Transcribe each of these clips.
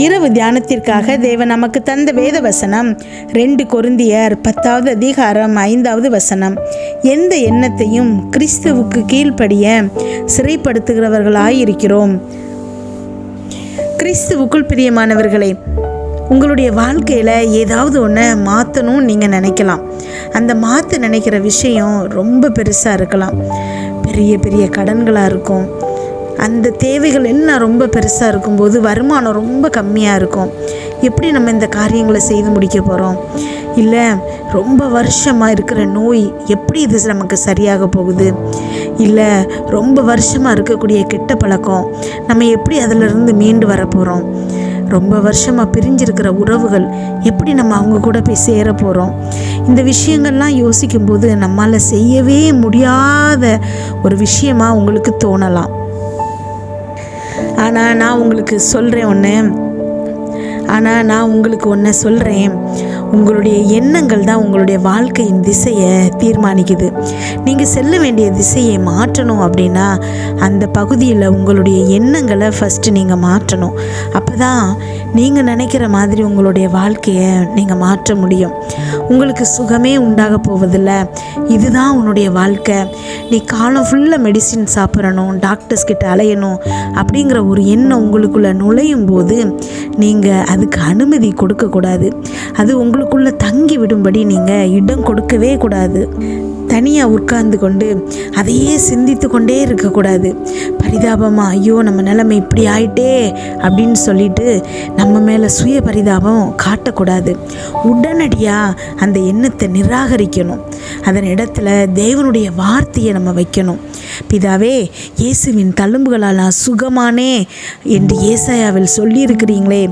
இரவு தியானத்திற்காக தேவன் நமக்கு தந்த வேத வசனம் 2 கொரிந்தியர் 10வது அதிகாரம் 5வது வசனம். எந்த எண்ணத்தையும் கிறிஸ்துவுக்கு கீழ்ப்படிய சிறைப்படுத்துகிறவர்களாயிருக்கிறோம். கிறிஸ்துவுக்குள் பிரியமானவர்களே, உங்களுடைய வாழ்க்கையில் ஏதாவது ஒன்று மாற்றணும்னு நீங்கள் நினைக்கலாம். அந்த மாற்ற நினைக்கிற விஷயம் ரொம்ப பெருசாக இருக்கலாம். பெரிய பெரிய கடன்களாக இருக்கும். அந்த தேவைகள் எல்லாம் ரொம்ப பெருசாக இருக்கும்போது வருமானம் ரொம்ப கம்மியாக இருக்கும். எப்படி நம்ம இந்த காரியங்களை செய்து முடிக்க போகிறோம்? இல்லை ரொம்ப வருஷமாக இருக்கிற நோய் எப்படி இது நமக்கு சரியாக போகுது? இல்லை ரொம்ப வருஷமாக இருக்கக்கூடிய கெட்ட பழக்கம் நம்ம எப்படி அதிலிருந்து மீண்டு வர போகிறோம்? ரொம்ப வருஷமாக பிரிஞ்சிருக்கிற உறவுகள் எப்படி நம்ம அவங்க கூட போய் சேர போகிறோம்? இந்த விஷயங்கள்லாம் யோசிக்கும்போது நம்மளால் செய்யவே முடியாத ஒரு விஷயமா உங்களுக்கு தோணலாம். ஆனால் நான் உங்களுக்கு சொல்கிறேன், உங்களுடைய எண்ணங்கள் தான் உங்களுடைய வாழ்க்கையின் திசையை தீர்மானிக்குது. நீங்கள் செல்ல வேண்டிய திசையை மாற்றணும் அப்படின்னா அந்த பகுதியில் உங்களுடைய எண்ணங்களை ஃபஸ்ட்டு நீங்கள் மாற்றணும். அப்போ தான் நீங்கள் நினைக்கிற மாதிரி உங்களுடைய வாழ்க்கையை நீங்கள் மாற்ற முடியும். உங்களுக்கு சுகமே உண்டாக போவதில்லை. இதுதான் உன்னுடைய வாழ்க்கை, நீ காலம் ஃபுல்லாக மெடிசின் சாப்பிடணும், டாக்டர்ஸ் கிட்ட அலையணும் அப்படிங்கிற ஒரு எண்ணம் உங்களுக்குள்ளே நுழையும் போது நீங்கள் அதுக்கு அனுமதி கொடுக்கக்கூடாது. அது உங்களுக்குள்ளே தங்கி விடும்படி நீங்கள் இடம் கொடுக்கவே கூடாது. தனியாக உட்கார்ந்து கொண்டு அதையே சிந்தித்து கொண்டே இருக்கக்கூடாது. பரிதாபமாக ஐயோ நம்ம நிலைமை இப்படி ஆயிட்டே அப்படின்னு சொல்லிட்டு நம்ம மேலே சுய பரிதாபம் காட்டக்கூடாது. உடனடியாக அந்த எண்ணத்தை நிராகரிக்கணும். அதன் இடத்துல தேவனுடைய வார்த்தையை நம்ம வைக்கணும். பிதாவே, இயேசுவின் தழும்புகளால் நான் சுகமானே என்று ஏசாயாவில் சொல்லியிருக்கிறீங்களே,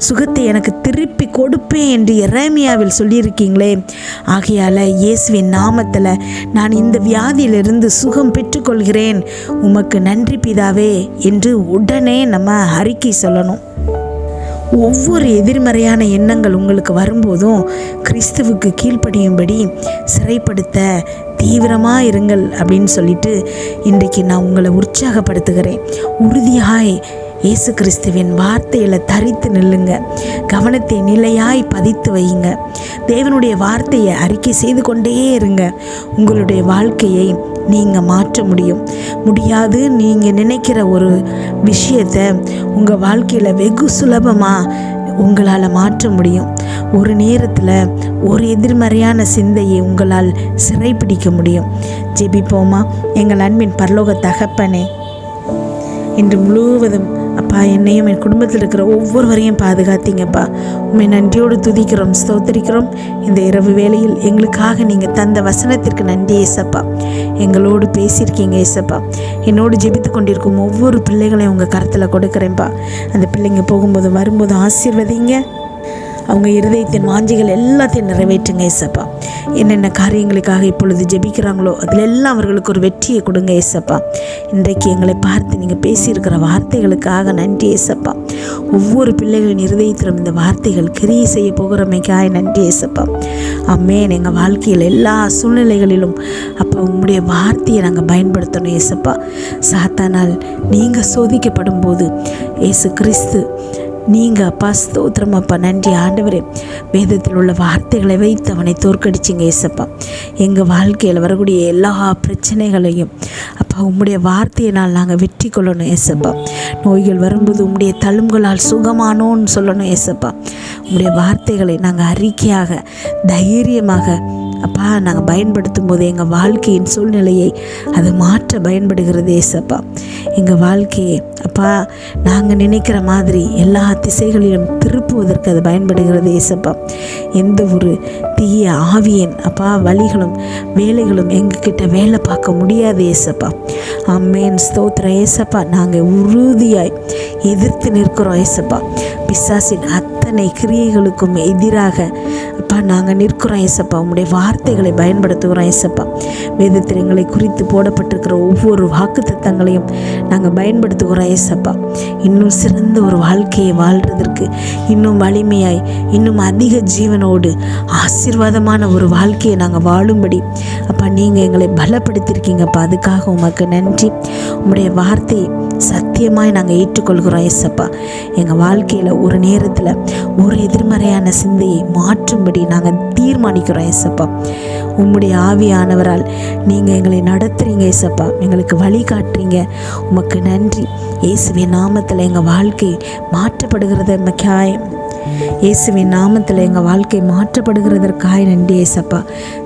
சுகத்தை எனக்கு திருப்பி கொடுப்பேன் என்று எரேமியாவில் சொல்லியிருக்கீங்களே, ஆகையால் இயேசுவின் நாமத்தில் நான் இந்த வியாதியிலிருந்து சுகம் பெற்றுக்கொள்கிறேன், உமக்கு நன்றி பிதாவே என்று உடனே நம்ம அறிக்கை சொல்லணும். ஒவ்வொரு எதிர்மறையான எண்ணங்கள் உங்களுக்கு வரும்போதும் கிறிஸ்துவுக்கு கீழ்ப்படியும்படி சிறைப்படுத்த தீவிரமாக இருங்கள் அப்படின்னு சொல்லிட்டு இன்றைக்கு நான் உங்களை உற்சாகப்படுத்துகிறேன். உறுதியாய் இயேசு கிறிஸ்துவின் வார்த்தையில் தரித்து நில்லுங்க. கவனத்தை நிலையாய் பதித்து வையுங்க. தேவனுடைய வார்த்தையை அறிக்கை செய்து கொண்டே இருங்க. உங்களுடைய வாழ்க்கையை நீங்கள் மாற்ற முடியாது நீங்கள் நினைக்கிற ஒரு விஷயத்தை உங்கள் வாழ்க்கையில் வெகு சுலபமாக உங்களால் மாற்ற முடியும். ஒரு நேரத்தில் ஒரு எதிர்மறையான சிந்தையை உங்களால் சிறைப்பிடிக்க முடியும். ஜெபிப்போமா? எங்கள் அன்பின் பரலோக தகப்பனே, இன்று முழுவதும் அப்பா என்னையும் என் குடும்பத்தில் இருக்கிற ஒவ்வொருவரையும் பாதுகாத்தீங்கப்பா. உண்மை நன்றியோடு துதிக்கிறோம், ஸ்தோத்திரிக்கிறோம். இந்த இரவு வேளையில் எங்களுக்காக நீங்கள் தந்த வசனத்திற்கு நன்றி ஏசப்பா. எங்களோடு பேசியிருக்கீங்க ஏசப்பா. என்னோடு ஜெபித்து கொண்டிருக்கும் ஒவ்வொரு பிள்ளைகளையும் உங்கள் கரத்தில் கொடுக்குறேன்ப்பா. அந்த பிள்ளைங்க போகும்போது வரும்போது ஆசீர்வதிங்க. அவங்க இருதயத்தின் வாஞ்சிகள் எல்லாத்தையும் நிறைவேற்றுங்க ஏசப்பா. என்னென்ன காரியங்களுக்காக இப்பொழுது ஜெபிக்கிறாங்களோ அதில் எல்லாம் அவர்களுக்கு ஒரு வெற்றியை கொடுங்க ஏசப்பா. இன்றைக்கு எங்களை பார்த்து நீங்கள் பேசியிருக்கிற வார்த்தைகளுக்காக நன்றி ஏசப்பா. ஒவ்வொரு பிள்ளைகளின் இருதயத்திலும் இந்த வார்த்தைகள் கிரியை செய்ய போகிறமைக்காக நன்றி ஏசப்பா. ஆமென். எங்கள் வாழ்க்கையில் எல்லா சூழ்நிலைகளிலும் அப்போ உங்களுடைய வார்த்தையை நாங்கள் பயன்படுத்தணும் ஏசப்பா. சாத்தானால் நீங்கள் சோதிக்கப்படும் போது இயேசு கிறிஸ்து நீங்கள் அப்பா ஸ்தோத்திரம் அப்பா. நன்றி ஆண்டவரே. வேதத்தில் உள்ள வார்த்தைகளை வைத்து அவனை தோற்கடிச்சிங்க ஏசப்பா. எங்கள் வாழ்க்கையில் வரக்கூடிய எல்லா பிரச்சனைகளையும் அப்பா உம்முடைய வார்த்தையினால் நாங்கள் வெற்றி கொள்ளணும் ஏசப்பா. நோய்கள் வரும்போது உம்முடைய தழும்புகளால் சுகமானோன்னு சொல்லணும் ஏசப்பா. உம்முடைய வார்த்தைகளை நாங்கள் அறிக்கையாக தைரியமாக அப்பா நாங்கள் பயன்படுத்தும் போது எங்கள் வாழ்க்கையின் சூழ்நிலையை அது மாற்ற பயன்படுகிறது ஏசப்பா. எங்கள் வாழ்க்கையை அப்பா நாங்கள் நினைக்கிற மாதிரி எல்லா திசைகளிலும் திருப்புவதற்கு அது பயன்படுகிறது ஏசப்பா. எந்த ஒரு தீய ஆவியன் அப்பா வழிகளும் வேலைகளும் எங்ககிட்ட வேலை பார்க்க முடியாது ஏசப்பா. ஆமென். ஸ்தோத்திரம் ஏசப்பா. நாங்கள் உறுதியாய் எதிர்த்து நிற்கிறோம் ஏசப்பா. பிசாசின் அத்தனை கிரியைகளுக்கும் எதிராக அப்பா நாங்கள் நிற்கிறோம் ஏசப்பா. உம்முடைய வார்த்தைகளை பயன்படுத்துகிறோம் ஏசப்பா. வேதத்தில் எங்களை குறித்து போடப்பட்டிருக்கிற ஒவ்வொரு வாக்குத்தத்தங்களையும் நாங்கள் பயன்படுத்துகிறோம் ஏசப்பா. இன்னும் சிறந்த ஒரு வாழ்க்கையை வாழ்கிறதற்கு, இன்னும் வலிமையாய், இன்னும் அதிக ஜீவனோடு ஆசீர்வாதமான ஒரு வாழ்க்கையை நாங்கள் வாழும்படி அப்பா நீங்கள் எங்களை பலப்படுத்தியிருக்கீங்கப்பா. அதுக்காக உமக்கு நன்றி. உம்முடைய வார்த்தை சத்தியமாய் நாங்கள் ஏற்றுக்கொள்கிறோம் ஏசப்பா. எங்கள் வாழ்க்கையில் ஒரு நேரத்தில் ஒரு எதிர்மறையான சிந்தையை மாற்றும்படி நாங்கள் தீர்மானிக்கிறோம் ஏசப்பா. உம்முடைய ஆவியானவரால் நீங்கள் எங்களை நடத்துகிறீங்க ஏசப்பா, எங்களுக்கு வழி காட்டுறீங்க. உமக்கு நன்றி. இயேசுவின் நாமத்தில் எங்கள் வாழ்க்கை மாற்றப்படுகிறதற்காய் இயேசுவின் நாமத்தில் எங்கள் வாழ்க்கை மாற்றப்படுகிறதற்காக நன்றி ஏசப்பா.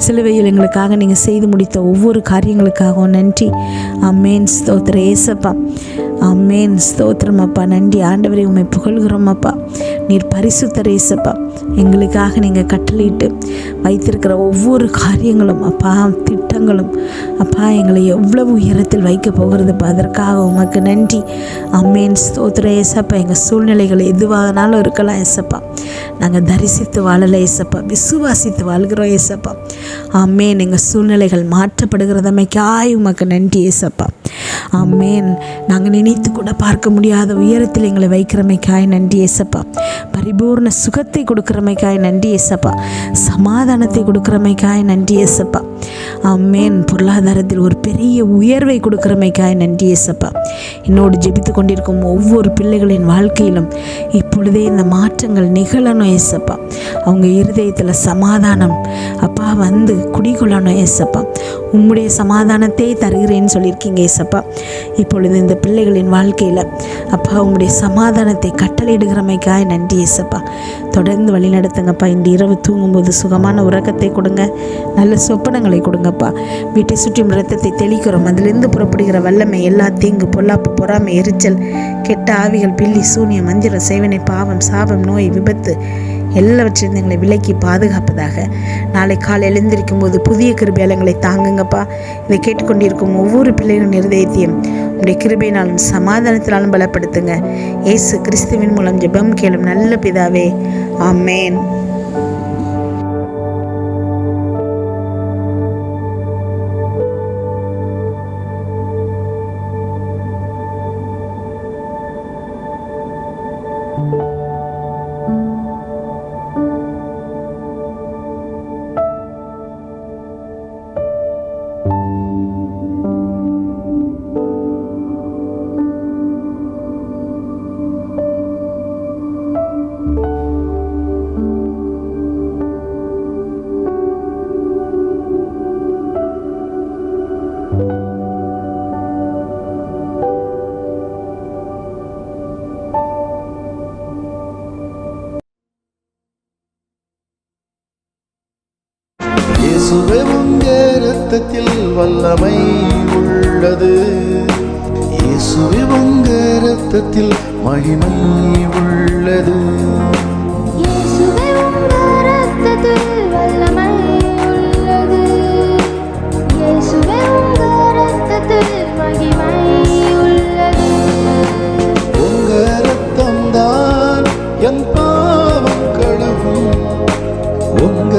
சிலுவையில் எங்களுக்காக நீங்கள் செய்து முடித்த ஒவ்வொரு காரியங்களுக்காகவும் நன்றி. ஆமென். ஸ்தோத்திரம் ஏசப்பா. ஆமென். ஸ்தோத்திரம் அப்பா. நன்றி ஆண்டவரே, உம்மை புகழ்கிறோம் அப்பா. நீர் பரிசுத்தர் ஏசப்பா. எங்களுக்காக நீங்கள் கட்டளையிட்டு வைத்திருக்கிற ஒவ்வொரு காரியங்களும் அப்பா, திட்டங்களும் அப்பா, எங்களை எவ்வளவு உயரத்தில் வைக்க போகிறதுப்பா, அதற்காக உமக்கு நன்றி. ஆமென். ஸ்தோத்திரம் ஏசப்பா. எங்கள் சூழ்நிலைகள் எதுவானாலும் இருக்கலாம் ஏசப்பா, நாங்கள் தரிசித்து வாழலை ஏசப்பா, விசுவாசித்து வாழ்கிறோம் ஏசப்பா. ஆமென். எங்கள் சூழ்நிலைகள் மாற்றப்படுகிறதமைக்காய் உமக்கு நன்றி ஏசப்பா. ஆமென். நாங்கள் நினைத்து கூட பார்க்க முடியாத உயரத்தில் எங்களை வைக்கிறமைக்காய் நன்றி ஏசப்பா. பரிபூர்ண சுகத்தை கொடுக்கிறமைக்காய் நன்றி ஏசப்பா. சமாதானத்தை கொடுக்கிறமைக்காய் நன்றி ஏசப்பா. ஆமென். பொருளாதாரத்தில் ஒரு பெரிய உயர்வை கொடுக்கிறமைக்காய் நன்றி ஏசப்பா. என்னோடு ஜெபித்து கொண்டிருக்கும் ஒவ்வொரு பிள்ளைகளின் வாழ்க்கையிலும் இப்பொழுதே இந்த மாற்றங்கள் நிகழணும் ஏசப்பா. அவங்க இருதயத்தில் சமாதானம் அப்பா வந்து குடிகொள்ளணும் ஏசப்பா. உம்முடைய சமாதானத்தை தருகிறேன்னு சொல்லியிருக்கீங்க ஏசப்பா. இப்பொழுது இந்த பிள்ளைகளின் வாழ்க்கையில் அப்பா உம்முடைய சமாதானத்தை கட்டளையிடுகிறமைக்காய் நன்றி ஏசப்பா. தொடர்ந்து வழி நடத்துங்கப்பா. இந்த இரவு தூங்கும்போது சுகமான உறக்கத்தை கொடுங்க, நல்ல சொப்பனங்களை கொடுங்கப்பா. வீட்டை சுற்றியும் இரத்தத்தை தெளிக்கிறோம். அதிலிருந்து புறப்படுகிற வல்லமை எல்லா தீங்கு, பொல்லாப்பு, பொறாமை, எரிச்சல், கெட்ட ஆவிகள், பில்லி, சூனியம், மந்திரம், சேவனை, பாவம், சாபம், நோய், விபத்து எல்லாவற்றிலிருந்து எங்களை விலக்கி பாதுகாப்பதாக. நாளை காலை எழுந்திருக்கும் போது புதிய கிருபையாளங்களை தாங்குங்கப்பா. இதை கேட்டுக்கொண்டிருக்கும் ஒவ்வொரு பிள்ளைகளின் இருதயத்தையும் உடைய கிருபையினாலும் சமாதானத்தினாலும் பலப்படுத்துங்க. இயேசு கிறிஸ்துவின் மூலம் ஜெபம் கேளும் நல்ல பிதாவே. ஆமென். இயேசுவே உங்க இரத்தத்தில் வல்லமை உள்ளது. இயேசுவே உங்க இரத்தத்தில் மகிமை உள்ளது. இயேசுவே உங்க இரத்தத்தில் வல்லமை உள்ளது. இயேசுவே உங்க இரத்தத்தில் மகிமை உள்ளது. உங்க இரத்தம்தான் என் பாவம் கழுவும். உங்க